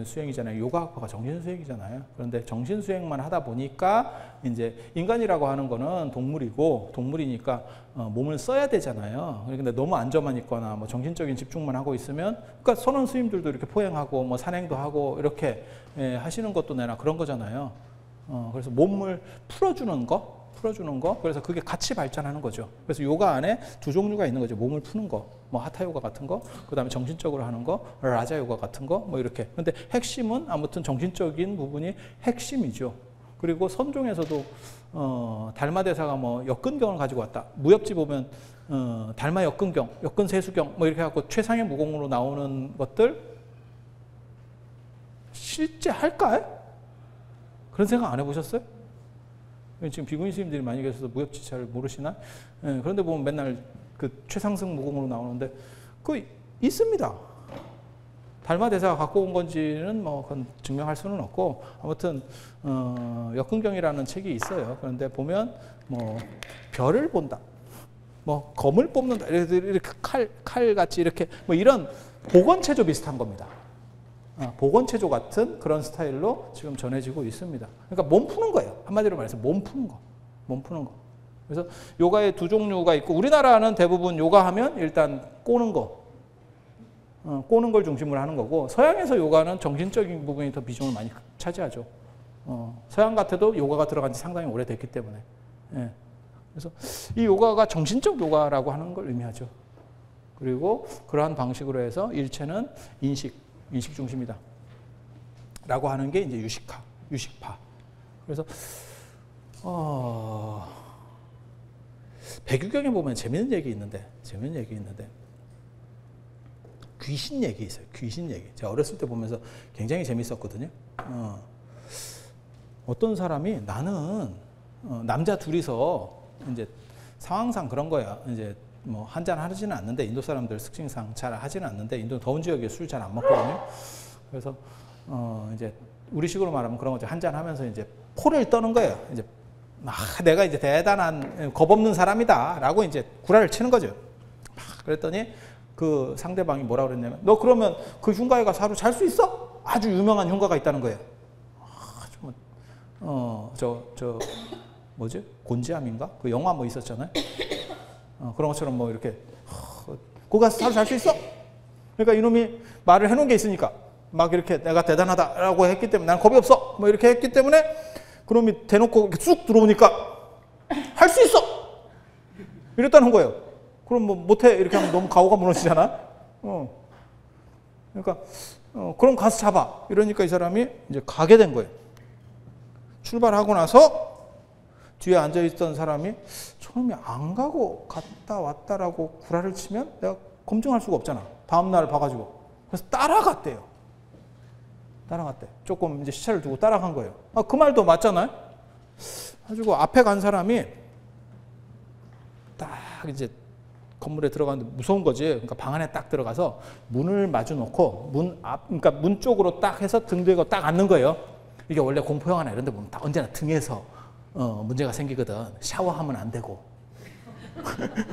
수행이잖아요. 요가학파가 정신 수행이잖아요. 그런데 정신 수행만 하다 보니까 이제 인간이라고 하는 거는 동물이니까 몸을 써야 되잖아요. 근데 너무 안저만 있거나 뭐 정신적인 집중만 하고 있으면, 그러니까 선원 스님들도 이렇게 포행하고 뭐 산행도 하고 이렇게 하시는 것도 내나 그런 거잖아요. 그래서 몸을 풀어주는 거, 그래서 그게 같이 발전하는 거죠. 그래서 요가 안에 두 종류가 있는 거죠. 몸을 푸는 거, 뭐 하타 요가 같은 거, 그 다음에 정신적으로 하는 거, 라자 요가 같은 거, 뭐 이렇게. 근데 핵심은 아무튼 정신적인 부분이 핵심이죠. 그리고 선종에서도 달마대사가 뭐 역근경을 가지고 왔다. 무협지 보면 달마 역근경, 역근세수경 뭐 이렇게 해갖고 최상의 무공으로 나오는 것들 실제 할까요? 그런 생각 안 해보셨어요? 지금 비구니 스님들이 많이 계셔서 무협지 잘 모르시나? 그런데 보면 맨날 그 최상승 무공으로 나오는데 그 있습니다. 달마대사가 갖고 온 건지는 뭐 그건 증명할 수는 없고, 아무튼 역근경이라는 책이 있어요. 그런데 보면 뭐 별을 본다, 뭐 검을 뽑는다, 이렇게 칼 같이 이렇게 뭐 이런 복원체조 비슷한 겁니다. 복원체조 같은 그런 스타일로 지금 전해지고 있습니다. 그러니까 몸 푸는 거예요. 한마디로 말해서 몸 푸는 거. 그래서 요가의 두 종류가 있고, 우리나라는 대부분 요가하면 일단 꼬는 걸 중심으로 하는 거고, 서양에서 요가는 정신적인 부분이 더 비중을 많이 차지하죠. 서양 같아도 요가가 들어간 지 상당히 오래됐기 때문에. 그래서 이 요가가 정신적 요가라고 하는 걸 의미하죠. 그리고 그러한 방식으로 해서 일체는 인식 중심이다 라고 하는 게 이제 유식파. 그래서 백유경에 보면 재밌는 얘기 있는데 귀신 얘기 있어요. 귀신 얘기. 제가 어렸을 때 보면서 굉장히 재밌었거든요. 어떤 사람이, 나는 남자 둘이서 이제 상황상 그런 거야. 이제 뭐 한잔 하지는 않는데, 인도 사람들 특징상 잘 하지는 않는데, 인도 더운 지역에 술 잘 안 먹거든요. 그래서 이제 우리식으로 말하면 그런 거죠. 한잔 하면서 이제 포를 떠는 거예요. 이제 내가 이제 대단한 겁 없는 사람이다라고 이제 구라를 치는 거죠. 그랬더니 그 상대방이 뭐라 그랬냐면, 너 그러면 그 흉가에 가서 하루 잘 수 있어? 아주 유명한 흉가가 있다는 거예요. 뭐지? 곤지암인가? 그 영화 뭐 있었잖아요. 그런 것처럼 뭐 이렇게 거기 가서 하루 잘 수 있어? 그러니까 이놈이 말을 해놓은 게 있으니까 막 이렇게 내가 대단하다라고 했기 때문에 나는 겁이 없어 뭐 이렇게 했기 때문에, 그놈이 대놓고 쑥 들어오니까 할 수 있어! 이랬다는 거예요. 그럼 뭐 못해 이렇게 하면 너무 가오가 무너지잖아. 그러니까 그럼 가서 잡아 이러니까 이 사람이 이제 가게 된 거예요. 출발하고 나서 뒤에 앉아있던 사람이 처음에 안 가고 갔다 왔다라고 구라를 치면 내가 검증할 수가 없잖아. 다음날 봐가지고. 그래서 따라갔대요. 조금 이제 시차를 두고 따라간 거예요. 그 말도 맞잖아요. 가지고 앞에 간 사람이 딱 이제 건물에 들어가는데 무서운 거지. 그러니까 방 안에 딱 들어가서 문을 마주 놓고 그러니까 문 쪽으로 딱 해서 등 대고 딱 앉는 거예요. 이게 원래 공포 영화나 이런 데 보면 다 언제나 등에서 문제가 생기거든. 샤워하면 안 되고.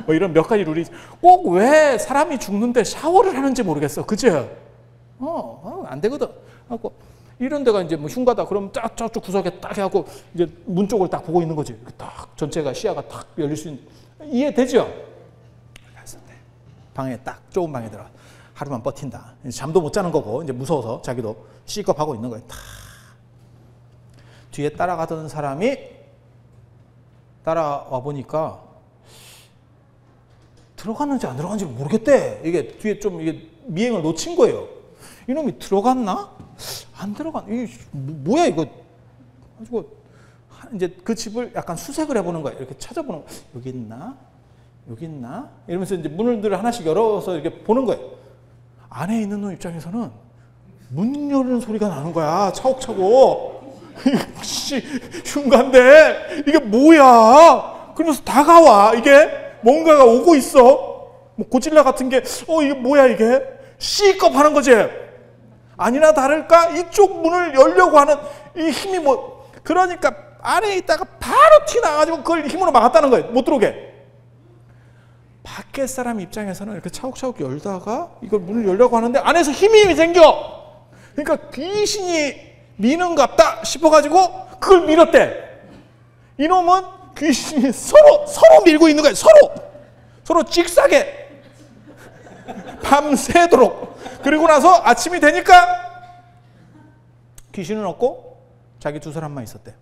뭐 이런 몇 가지 룰이. 꼭 왜 사람이 죽는데 샤워를 하는지 모르겠어. 그죠? 안 되거든. 하고 이런 데가 이제 뭐 흉가다. 그럼 저쪽 구석에 딱 해갖고 이제 문 쪽을 딱 보고 있는 거지. 딱 전체가 시야가 딱 열릴 수 있는. 이해되죠? 방에 딱 좁은 방에 들어가. 하루만 버틴다. 잠도 못 자는 거고 이제 무서워서 자기도 C급하고 있는 거예요. 탁. 뒤에 따라가던 사람이 따라와 보니까 들어갔는지 안 들어갔는지 모르겠대. 이게 뒤에 좀 이게 미행을 놓친 거예요. 이놈이 들어갔나? 안 들어갔나? 이게 뭐야 이거? 가지고 이제 그 집을 약간 수색을 해보는 거예요. 이렇게 찾아보는 거예요. 여기 있나? 여기 있나? 이러면서 이제 문을 하나씩 열어서 이렇게 보는 거예요. 안에 있는 놈 입장에서는 문 열는 소리가 나는 거야. 차곡차곡. 씨, 흉가인데 이게 뭐야? 그러면서 다가와. 이게 뭔가가 오고 있어. 뭐 고질라 같은 게 이게 뭐야 이게? C급 하는 거지. 아니나 다를까 이쪽 문을 열려고 하는 이 힘이 그러니까 안에 있다가 바로 튀나가지고 그걸 힘으로 막았다는 거예요. 못 들어오게. 밖에 사람 입장에서는 이렇게 차곡차곡 열다가 이걸 문을 열려고 하는데 안에서 힘이 생겨. 그러니까 귀신이 미는갑다 싶어가지고 그걸 밀었대. 이놈은 귀신이 서로 밀고 있는 거예요. 서로 찍싸게 밤새도록. 그리고 나서 아침이 되니까 귀신은 없고 자기 두 사람만 있었대.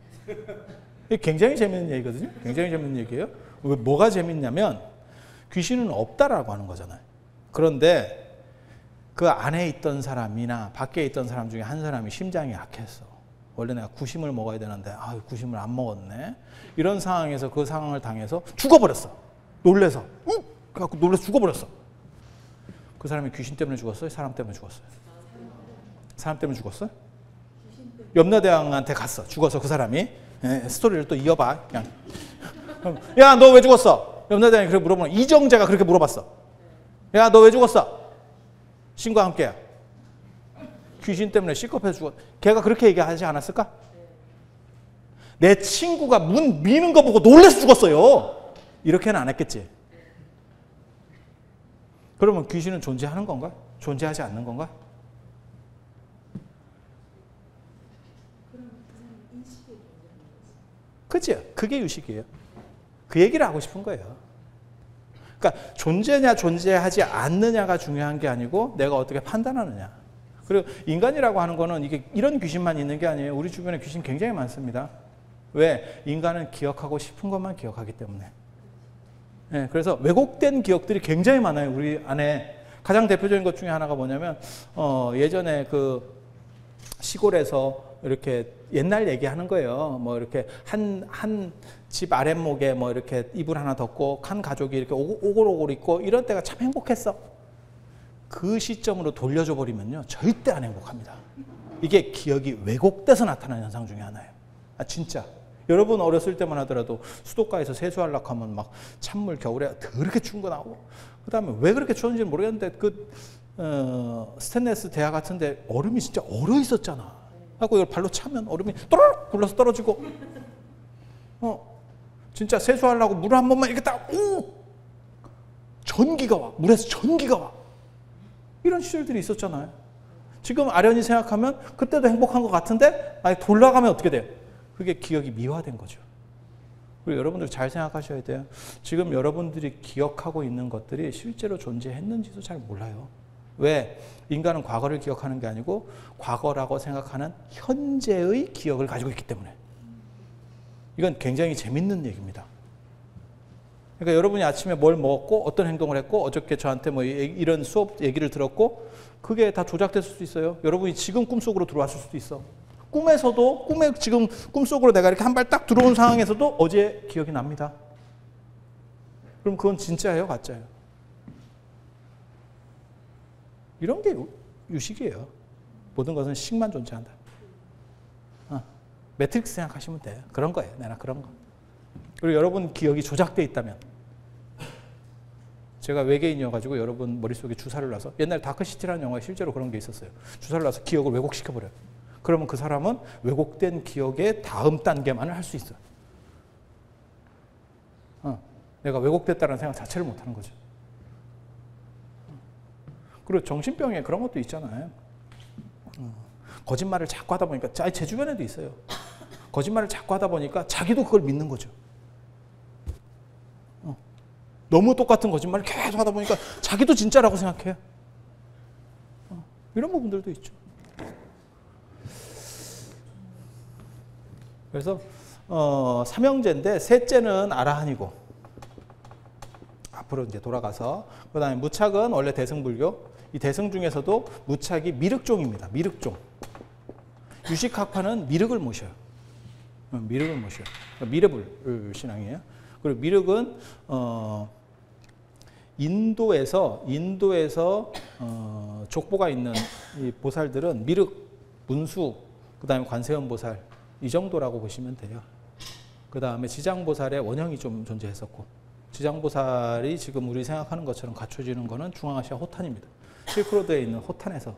이게 굉장히 재밌는 얘기거든요. 굉장히 재밌는 얘기예요. 뭐가 재밌냐면 귀신은 없다라고 하는 거잖아요. 그런데 그 안에 있던 사람이나 밖에 있던 사람 중에 한 사람이 심장이 약했어. 원래 내가 구심을 먹어야 되는데 구심을 안 먹었네. 이런 상황에서 그 상황을 당해서 죽어버렸어. 놀래서. 그래갖고 놀래서 죽어버렸어. 그 사람이 귀신 때문에 죽었어요? 사람 때문에 죽었어요? 사람 때문에 죽었어요? 염라대왕한테 갔어. 죽어서 그 사람이. 스토리를 또 이어봐. 그냥. 야, 너 왜 죽었어? 염라대왕이 그렇게 물어보면 이정재가 그렇게 물어봤어. 야, 너 왜 죽었어? 신과 함께야. 귀신 때문에 C급해서 죽었어. 걔가 그렇게 얘기하지 않았을까? 내 친구가 문 미는 거 보고 놀라서 죽었어요. 이렇게는 안 했겠지. 그러면 귀신은 존재하는 건가? 존재하지 않는 건가? 그죠? 그게 유식이에요. 그 얘기를 하고 싶은 거예요. 그러니까 존재냐 존재하지 않느냐가 중요한 게 아니고 내가 어떻게 판단하느냐. 그리고 인간이라고 하는 거는 이게 이런 귀신만 있는 게 아니에요. 우리 주변에 귀신 굉장히 많습니다. 왜? 인간은 기억하고 싶은 것만 기억하기 때문에. 네, 그래서 왜곡된 기억들이 굉장히 많아요. 우리 안에. 가장 대표적인 것 중에 하나가 뭐냐면 예전에 그 시골에서 이렇게 옛날 얘기하는 거예요. 뭐 이렇게 한 집 아랫목에 뭐 이렇게 이불 하나 덮고 한 가족이 이렇게 오골오골 있고 이런 때가 참 행복했어. 그 시점으로 돌려줘 버리면요 절대 안 행복합니다. 이게 기억이 왜곡돼서 나타나는 현상 중에 하나예요. 진짜. 여러분 어렸을 때만 하더라도 수도가에서 세수하려고 하면 막 찬물 겨울에 더럽게 추운 거 나오고 그 다음에 왜 그렇게 추운지 모르겠는데 스테인리스 대야 같은데 얼음이 진짜 얼어 있었잖아. 하고 이걸 발로 차면 얼음이 또르륵 굴러서 떨어지고 진짜 세수하려고 물 한 번만 이렇게 딱 전기가 와. 물에서 전기가 와. 이런 시절들이 있었잖아요. 지금 아련히 생각하면 그때도 행복한 것 같은데 돌아가면 어떻게 돼요? 그게 기억이 미화된 거죠. 그리고 여러분들 잘 생각하셔야 돼요. 지금 여러분들이 기억하고 있는 것들이 실제로 존재했는지도 잘 몰라요. 왜? 인간은 과거를 기억하는 게 아니고 과거라고 생각하는 현재의 기억을 가지고 있기 때문에. 이건 굉장히 재밌는 얘기입니다. 그러니까 여러분이 아침에 뭘 먹었고 어떤 행동을 했고 어저께 저한테 뭐 이런 수업 얘기를 들었고 그게 다 조작됐을 수도 있어요. 여러분이 지금 꿈속으로 들어왔을 수도 있어. 꿈에 지금 꿈속으로 내가 이렇게 한 발 딱 들어온 상황에서도 어제 기억이 납니다. 그럼 그건 진짜예요? 가짜예요? 이런 게 유식이에요. 모든 것은 식만 존재한다. 매트릭스 생각하시면 돼요. 그런 거예요. 내가 그런 거. 그리고 여러분 기억이 조작되어 있다면 제가 외계인이어가지고 여러분 머릿속에 주사를 놔서 옛날 다크시티라는 영화에 실제로 그런 게 있었어요. 주사를 놔서 기억을 왜곡시켜버려요. 그러면 그 사람은 왜곡된 기억의 다음 단계만을 할 수 있어요. 내가 왜곡됐다는 생각 자체를 못하는 거죠. 그리고 정신병에 그런 것도 있잖아요. 거짓말을 자꾸 하다 보니까 제 주변에도 있어요. 거짓말을 자꾸 하다 보니까 자기도 그걸 믿는 거죠. 너무 똑같은 거짓말을 계속 하다 보니까 자기도 진짜라고 생각해요. 이런 부분들도 있죠. 그래서 삼형제인데 셋째는 아라한이고 앞으로 이제 돌아가서 그다음에 무착은 원래 대승불교. 이 대승 중에서도 무착이 미륵종입니다. 미륵종. 유식학파는 미륵을 모셔요. 미륵은 뭐시요? 미르불 신앙이에요. 그리고 미륵은 인도에서 족보가 있는 이 보살들은 미륵, 문수, 그다음에 관세음 보살 이 정도라고 보시면 돼요. 그다음에 지장보살의 원형이 좀 존재했었고, 지장보살이 지금 우리 생각하는 것처럼 갖춰지는 것은 중앙아시아 호탄입니다. 실크로드에 있는 호탄에서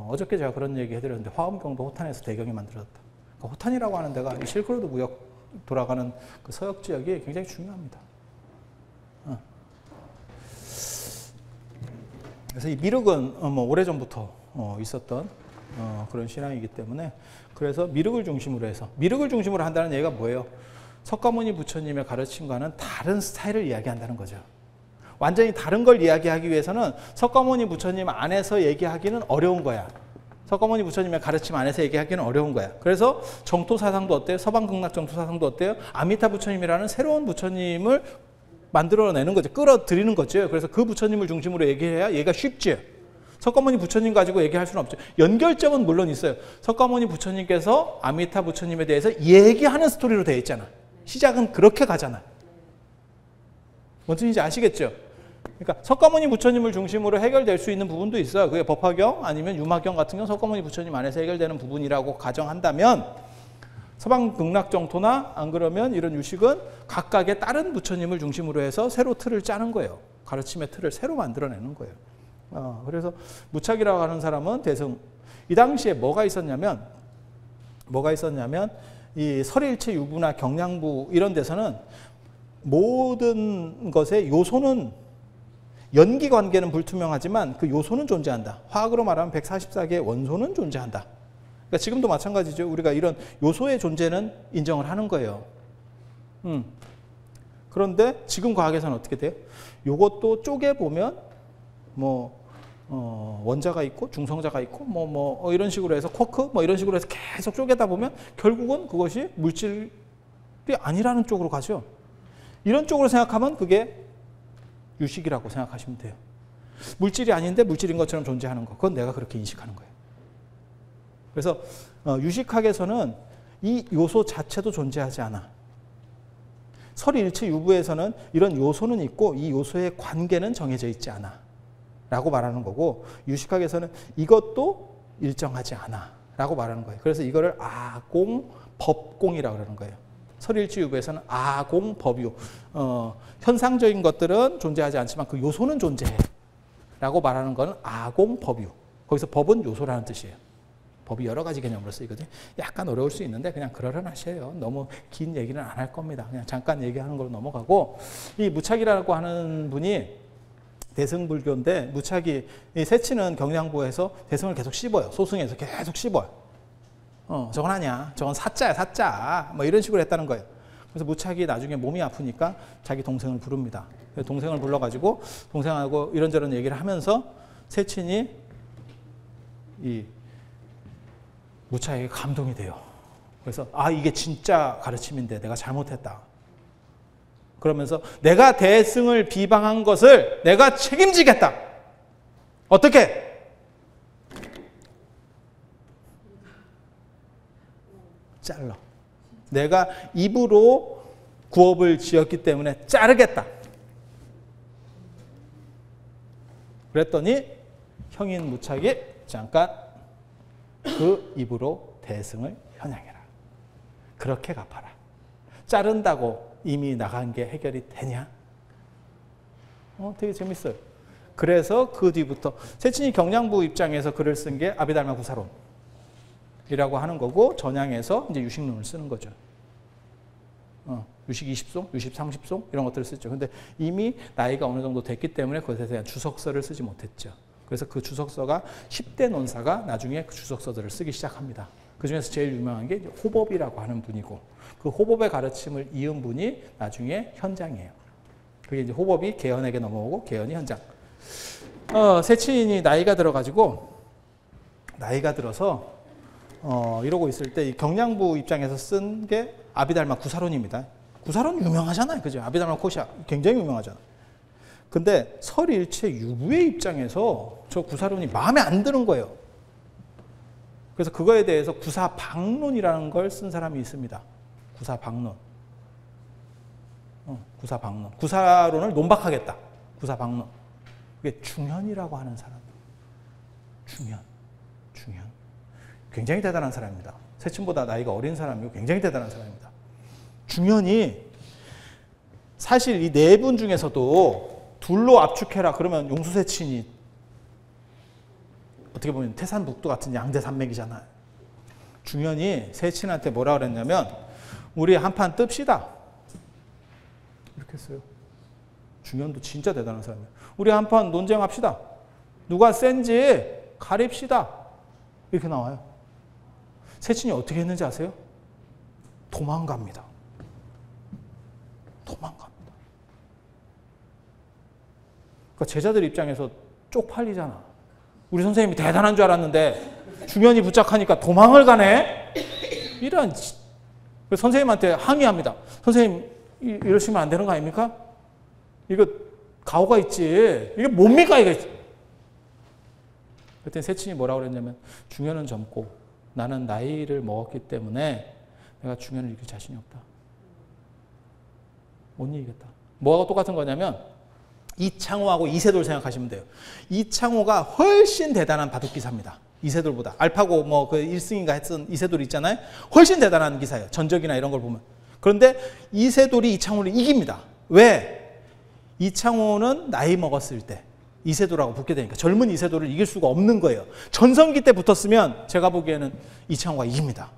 어저께 제가 그런 얘기 해드렸는데 화엄경도 호탄에서 대경이 만들어졌다. 그러니까 호탄이라고 하는 데가 이 실크로드 무역 돌아가는 그 서역 지역이 굉장히 중요합니다. 그래서 이 미륵은 뭐 오래전부터 있었던 그런 신앙이기 때문에, 그래서 미륵을 중심으로 해서, 미륵을 중심으로 한다는 얘기가 뭐예요? 석가모니 부처님의 가르침과는 다른 스타일을 이야기한다는 거죠. 완전히 다른 걸 이야기하기 위해서는 석가모니 부처님 안에서 얘기하기는 어려운 거야. 석가모니 부처님의 가르침 안에서 얘기하기는 어려운 거야. 그래서 정토 사상도 어때요? 서방극락 정토 사상도 어때요? 아미타 부처님이라는 새로운 부처님을 만들어내는 거죠. 끌어들이는 거죠. 그래서 그 부처님을 중심으로 얘기해야 얘가 쉽지. 석가모니 부처님 가지고 얘기할 수는 없죠. 연결점은 물론 있어요. 석가모니 부처님께서 아미타 부처님에 대해서 얘기하는 스토리로 되어 있잖아. 시작은 그렇게 가잖아. 뭔 뜻인지 아시겠죠? 그러니까 석가모니 부처님을 중심으로 해결될 수 있는 부분도 있어요. 그게 법화경 아니면 유마경 같은 경우 석가모니 부처님 안에서 해결되는 부분이라고 가정한다면, 서방 극락정토나 안 그러면 이런 유식은 각각의 다른 부처님을 중심으로 해서 새로 틀을 짜는 거예요. 가르침의 틀을 새로 만들어내는 거예요. 그래서 무착이라고 하는 사람은 대승, 이 당시에 뭐가 있었냐면 이 설일체 유부나 경량부 이런 데서는 모든 것의 요소는, 연기 관계는 불투명하지만 그 요소는 존재한다. 화학으로 말하면 144개의 원소는 존재한다. 그러니까 지금도 마찬가지죠. 우리가 이런 요소의 존재는 인정을 하는 거예요. 그런데 지금 과학에서는 어떻게 돼요? 요것도 쪼개보면 원자가 있고 중성자가 있고 이런 식으로 해서 쿼크 이런 식으로 해서 계속 쪼개다 보면 결국은 그것이 물질이 아니라는 쪽으로 가죠. 이런 쪽으로 생각하면 그게 유식이라고 생각하시면 돼요. 물질이 아닌데 물질인 것처럼 존재하는 거. 그건 내가 그렇게 인식하는 거예요. 그래서 유식학에서는 이 요소 자체도 존재하지 않아. 설일체 유부에서는 이런 요소는 있고 이 요소의 관계는 정해져 있지 않아 라고 말하는 거고, 유식학에서는 이것도 일정하지 않아 라고 말하는 거예요. 그래서 이거를 아공, 법공이라고 그러는 거예요. 설일체 유부에서는 아공, 법유, 현상적인 것들은 존재하지 않지만 그 요소는 존재해 라고 말하는 거는 아공, 법유. 거기서 법은 요소라는 뜻이에요. 법이 여러 가지 개념으로 쓰이거든요. 약간 어려울 수 있는데 그냥 그러려나셔요. 너무 긴 얘기는 안 할 겁니다. 그냥 잠깐 얘기하는 걸로 넘어가고, 이 무착이라고 하는 분이 대승불교인데, 무착이, 이 세치는 경량부에서 대승을 계속 씹어요. 소승에서 계속 씹어요. 저건 아니야. 저건 사자야, 사자. 이런 식으로 했다는 거예요. 그래서 무착이 나중에 몸이 아프니까 자기 동생을 부릅니다. 동생을 불러가지고 동생하고 이런저런 얘기를 하면서 세친이 이 무착에게 감동이 돼요. 그래서 이게 진짜 가르침인데 내가 잘못했다. 그러면서 내가 대승을 비방한 것을 내가 책임지겠다. 어떻게? 잘라. 내가 입으로 구업을 지었기 때문에 자르겠다. 그랬더니 형인 무착이 잠깐 그 입으로 대승을 현양해라. 그렇게 갚아라. 자른다고 이미 나간 게 해결이 되냐? 되게 재밌어요. 그래서 그 뒤부터 세친이 경량부 입장에서 글을 쓴 게 아비달마 구사론이라고 하는 거고, 전향해서 이제 유식론을 쓰는 거죠. 유식 20송, 유식 30송 이런 것들을 쓰죠. 근데 이미 나이가 어느 정도 됐기 때문에 그것에 대한 주석서를 쓰지 못했죠. 그래서 그 주석서가 10대 논사가 나중에 그 주석서들을 쓰기 시작합니다. 그 중에서 제일 유명한 게 호법이라고 하는 분이고, 그 호법의 가르침을 이은 분이 나중에 현장이에요. 그게 이제 호법이 계연에게 넘어오고 계연이 현장. 세친이 나이가 들어서 이러고 있을 때 이 경량부 입장에서 쓴 게 아비달마 구사론입니다. 구사론 유명하잖아요. 그죠? 아비달마 코샤 굉장히 유명하잖아. 근데 설일체 유부의 입장에서 저 구사론이 마음에 안 드는 거예요. 그래서 그거에 대해서 구사박론이라는 걸 쓴 사람이 있습니다. 구사박론. 구사박론. 구사론을 논박하겠다. 구사박론. 그게 중현이라고 하는 사람. 중현. 굉장히 대단한 사람입니다. 세친보다 나이가 어린 사람이고 굉장히 대단한 사람입니다. 중현이 사실 이 네 분 중에서도 둘로 압축해라 그러면 용수세친이 어떻게 보면 태산북도 같은 양대 산맥이잖아요. 중현이 세친한테 뭐라 그랬냐면 우리 한판 뜹시다. 이렇게 했어요. 중현도 진짜 대단한 사람이에요. 우리 한판 논쟁합시다. 누가 센지 가립시다. 이렇게 나와요. 세친이 어떻게 했는지 아세요? 도망갑니다. 그러니까 제자들 입장에서 쪽팔리잖아. 우리 선생님이 대단한 줄 알았는데 중현이 부착하니까 도망을 가네? 이런. 선생님한테 항의합니다. 선생님 이러시면 안 되는 거 아닙니까? 이거 가오가 있지. 이게 뭡니까 이거. 그때 세친이 뭐라고 그랬냐면 중현은 젊고 나는 나이를 먹었기 때문에 내가 중현을 이길 자신이 없다. 못 이기겠다. 뭐하고 똑같은 거냐면 이창호하고 이세돌 생각하시면 돼요. 이창호가 훨씬 대단한 바둑기사입니다. 이세돌보다. 알파고 뭐 그 1승인가 했던 이세돌 있잖아요. 훨씬 대단한 기사예요. 전적이나 이런 걸 보면. 그런데 이세돌이 이창호를 이깁니다. 왜? 이창호는 나이 먹었을 때 이세돌하고 붙게 되니까 젊은 이세돌을 이길 수가 없는 거예요. 전성기 때 붙었으면 제가 보기에는 이창호가 이깁니다.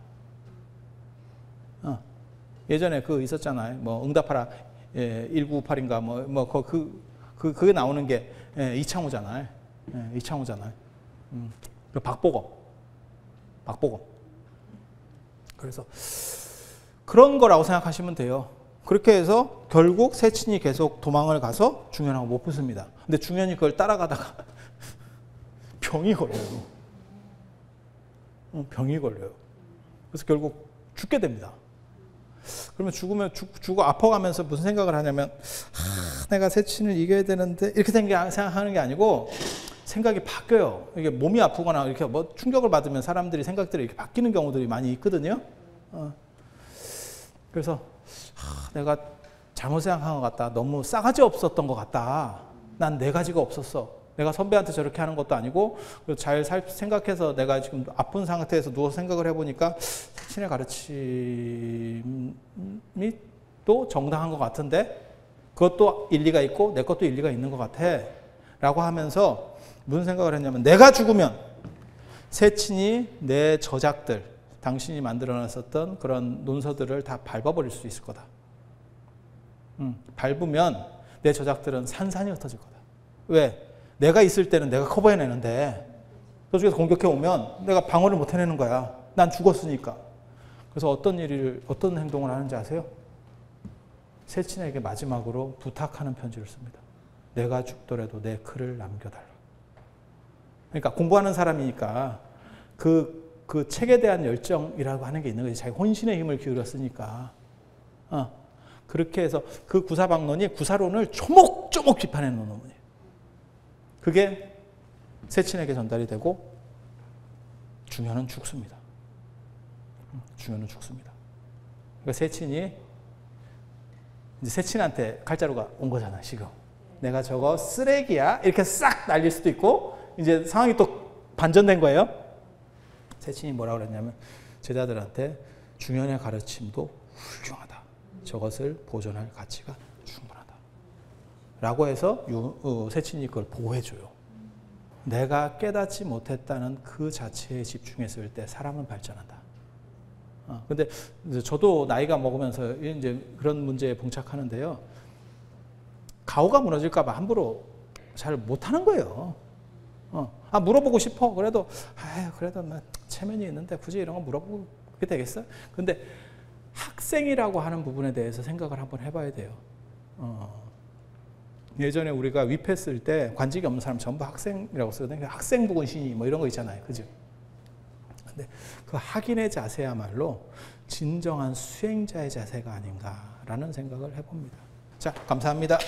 예전에 그 있었잖아요. 뭐 응답하라 1998인가 그게 나오는 게 이창호잖아요. 이창호잖아요. 박보검. 그래서 그런 거라고 생각하시면 돼요. 그렇게 해서 결국 세친이 계속 도망을 가서 중현하고 못 붙습니다. 근데 중현이 그걸 따라가다가 병이 걸려요. 그래서 결국 죽게 됩니다. 그러면 죽고 아파가면서 무슨 생각을 하냐면 내가 세친을 이겨야 되는데 이렇게 생각하는 게 아니고 생각이 바뀌어요. 이게 몸이 아프거나 이렇게 뭐 충격을 받으면 사람들이 생각들이 이렇게 바뀌는 경우들이 많이 있거든요. 그래서 내가 잘못 생각한 것 같다. 너무 싸가지 없었던 것 같다. 난 네 가지가 없었어. 내가 선배한테 저렇게 하는 것도 아니고 잘 생각해서 내가 지금 아픈 상태에서 누워서 생각을 해보니까 세친의 가르침이 또 정당한 것 같은데 그것도 일리가 있고 내 것도 일리가 있는 것 같아 라고 하면서 무슨 생각을 했냐면 내가 죽으면 세친이 내 저작들 당신이 만들어놨었던 그런 논서들을 다 밟아버릴 수 있을 거다. 밟으면 내 저작들은 산산이 흩어질 거다. 왜? 내가 있을 때는 내가 커버해내는데 저쪽에서 공격해오면 내가 방어를 못 해내는 거야. 난 죽었으니까. 그래서 어떤 행동을 하는지 아세요? 세친에게 마지막으로 부탁하는 편지를 씁니다. 내가 죽더라도 내 글을 남겨달라. 그러니까 공부하는 사람이니까 그 책에 대한 열정이라고 하는 게 있는 거지. 자기 혼신의 힘을 기울였으니까. 그렇게 해서 그 구사박론이 구사론을 조목조목 비판해 놓은 논문이에요. 그게 세친에게 전달이 되고 중현은 죽습니다. 그러니까 세친이 이제 세친한테 칼자루가 온 거잖아, 지금. 내가 저거 쓰레기야? 이렇게 싹 날릴 수도 있고 이제 상황이 또 반전된 거예요. 세친이 뭐라고 그랬냐면 제자들한테 중현의 가르침도 훌륭하다. 저것을 보존할 가치가 충분하다. 라고 해서 세친이 그걸 보호해줘요. 내가 깨닫지 못했다는 그 자체에 집중했을 때 사람은 발전한다. 근데 저도 나이가 먹으면서 이제 그런 문제에 봉착하는데요. 가오가 무너질까봐 함부로 잘 못하는 거예요. 물어보고 싶어. 그래도 체면이 있는데 굳이 이런 거 물어보게 되겠어? 근데 학생이라고 하는 부분에 대해서 생각을 한번 해봐야 돼요. 예전에 우리가 위패 쓸 때 관직이 없는 사람 전부 학생이라고 쓰거든요. 학생부군 신이 뭐 이런 거 있잖아요. 그죠? 근데 그 학인의 자세야말로 진정한 수행자의 자세가 아닌가라는 생각을 해봅니다. 자, 감사합니다.